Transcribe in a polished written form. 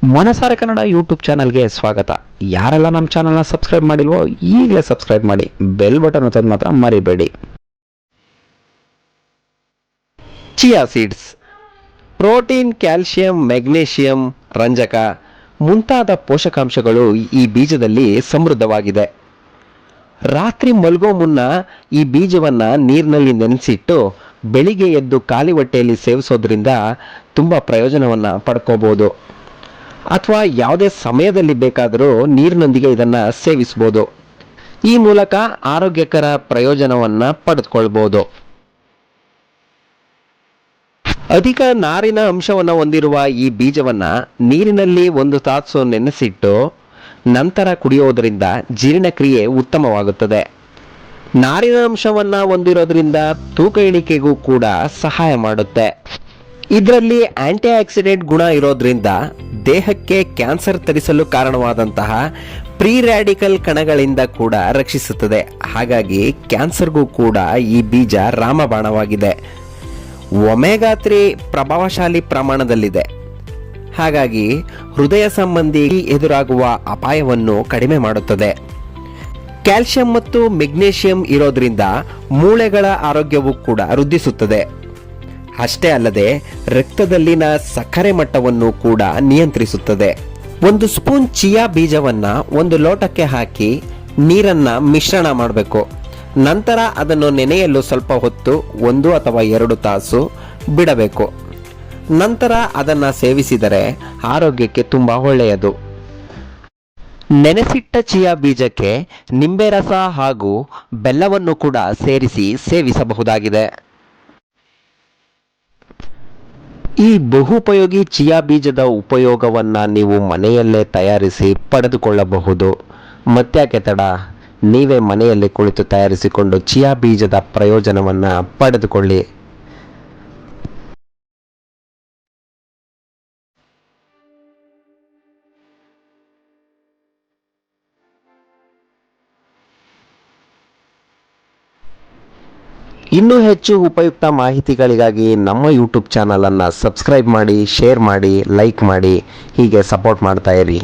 ಮನಸಾರೆ ಕನ್ನಡ ಯೂಟ್ಯೂಬ್ ಚಾನಲ್ಗೆ ಸ್ವಾಗತ. ಯಾರೆಲ್ಲ ನಮ್ಮ ಚಾನಲ್ನ ಸಬ್ಸ್ಕ್ರೈಬ್ ಮಾಡಿಲ್ವೋ ಈಗಲೇ ಸಬ್ಸ್ಕ್ರೈಬ್ ಮಾಡಿ, ಬೆಲ್ ಬಟನ್ ಒತ್ತೋದು ಮಾತ್ರ ಮರಿಬೇಡಿ. Chia seeds protein, calcium, magnesium, ರಂಜಕ ಮುಂತಾದ ಪೋಷಕಾಂಶಗಳು ಈ ಬೀಜದಲ್ಲಿ ಸಮೃದ್ಧವಾಗಿದೆ. ರಾತ್ರಿ ಮಲಗೋ ಮುನ್ನ ಈ ಬೀಜವನ್ನು ನೀರಿನಲ್ಲಿ ನೆನೆಸಿಟ್ಟು ಬೆಳಿಗ್ಗೆ ಎದ್ದು ಖಾಲಿ ಹೊಟ್ಟೆಯಲ್ಲಿ ಸೇವಿಸೋದ್ರಿಂದ ತುಂಬ ಪ್ರಯೋಜನವನ್ನು ಪಡ್ಕೋಬೋದು. ಅಥವಾ ಯಾವುದೇ ಸಮಯದಲ್ಲಿ ಬೇಕಾದರೂ ನೀರಿನೊಂದಿಗೆ ಇದನ್ನು ಸೇವಿಸ್ಬೋದು. ಈ ಮೂಲಕ ಆರೋಗ್ಯಕರ ಪ್ರಯೋಜನವನ್ನು ಪಡೆದುಕೊಳ್ಬೋದು. ಅಧಿಕ ನಾರಿನ ಅಂಶವನ್ನು ಹೊಂದಿರುವ ಈ ಬೀಜವನ್ನು ನೀರಿನಲ್ಲಿ 1 ತಾಸು ನೆನೆಸಿಟ್ಟು ನಂತರ ಕುಡಿಯೋದರಿಂದ ಜೀರ್ಣಕ್ರಿಯೆ ಉತ್ತಮವಾಗುತ್ತದೆ. ನಾರಿನ ಅಂಶವನ್ನು ಹೊಂದಿರೋದ್ರಿಂದ ತೂಕ ಇಳಿಕೆಗೂ ಕೂಡ ಸಹಾಯ ಮಾಡುತ್ತೆ. ಇದರಲ್ಲಿ ಆಂಟಿ ಆಕ್ಸಿಡೆಂಟ್ ಗುಣ ಇರೋದ್ರಿಂದ ದೇಹಕ್ಕೆ ಕ್ಯಾನ್ಸರ್ ತರಿಸಲು ಕಾರಣವಾದಂತಹ ಪ್ರೀ ರ್ಯಾಡಿಕಲ್ ಕಣಗಳಿಂದ ಕೂಡ ರಕ್ಷಿಸುತ್ತದೆ. ಹಾಗಾಗಿ ಕ್ಯಾನ್ಸರ್ಗೂ ಕೂಡ ಈ ಬೀಜ ರಾಮಬಾಣವಾಗಿದೆ. ಒಮೆಗಾ 3 ಪ್ರಭಾವಶಾಲಿ ಪ್ರಮಾಣದಲ್ಲಿದೆ. ಹಾಗಾಗಿ ಹೃದಯ ಸಂಬಂಧಿ ಎದುರಾಗುವ ಅಪಾಯವನ್ನು ಕಡಿಮೆ ಮಾಡುತ್ತದೆ. ಕ್ಯಾಲ್ಸಿಯಂ ಮತ್ತು ಮೆಗ್ನೀಷಿಯಂ ಇರೋದ್ರಿಂದ ಮೂಳೆಗಳ ಆರೋಗ್ಯವೂ ಕೂಡ ವೃದ್ಧಿಸುತ್ತದೆ. ಅಷ್ಟೇ ಅಲ್ಲದೆ ರಕ್ತದಲ್ಲಿನ ಸಕ್ಕರೆ ಮಟ್ಟವನ್ನು ಕೂಡ ನಿಯಂತ್ರಿಸುತ್ತದೆ. 1 ಸ್ಪೂನ್ ಚಿಯಾ ಬೀಜವನ್ನ 1 ಲೋಟಕ್ಕೆ ಹಾಕಿ ನೀರನ್ನ ಮಿಶ್ರಣ ಮಾಡಬೇಕು. ನಂತರ ಅದನ್ನು ನೆನೆಯಲು ಸ್ವಲ್ಪ ಹೊತ್ತು 1 ಅಥವಾ 2 ತಾಸು ಬಿಡಬೇಕು. ನಂತರ ಅದನ್ನು ಸೇವಿಸಿದರೆ ಆರೋಗ್ಯಕ್ಕೆ ತುಂಬಾ ಒಳ್ಳೆಯದು. ನೆನೆಸಿಟ್ಟ ಚಿಯಾ ಬೀಜಕ್ಕೆ ನಿಂಬೆ ರಸ ಹಾಗೂ ಬೆಲ್ಲವನ್ನು ಕೂಡ ಸೇರಿಸಿ ಸೇವಿಸಬಹುದಾಗಿದೆ. ಈ ಬಹುಪಯೋಗಿ ಚಿಯಾ ಬೀಜದ ಉಪಯೋಗವನ್ನು ನೀವು ಮನೆಯಲ್ಲೇ ತಯಾರಿಸಿ ಪಡೆದುಕೊಳ್ಳಬಹುದು. ಮತ್ತ್ಯಾಕೆ ತಡ, ನೀವೇ ಮನೆಯಲ್ಲೇ ಕುಳಿತು ತಯಾರಿಸಿಕೊಂಡು ಚಿಯಾ ಬೀಜದ ಪ್ರಯೋಜನವನ್ನು ಪಡೆದುಕೊಳ್ಳಿ. ಇನ್ನೂ ಹೆಚ್ಚು ಉಪಯುಕ್ತ ಮಾಹಿತಿಗಳಿಗಾಗಿ ನಮ್ಮ ಯೂಟ್ಯೂಬ್ ಚಾನಲನ್ನು ಸಬ್ಸ್ಕ್ರೈಬ್ ಮಾಡಿ, ಶೇರ್ ಮಾಡಿ, ಲೈಕ್ ಮಾಡಿ, ಹೀಗೆ ಸಪೋರ್ಟ್ ಮಾಡ್ತಾ ಇರಿ.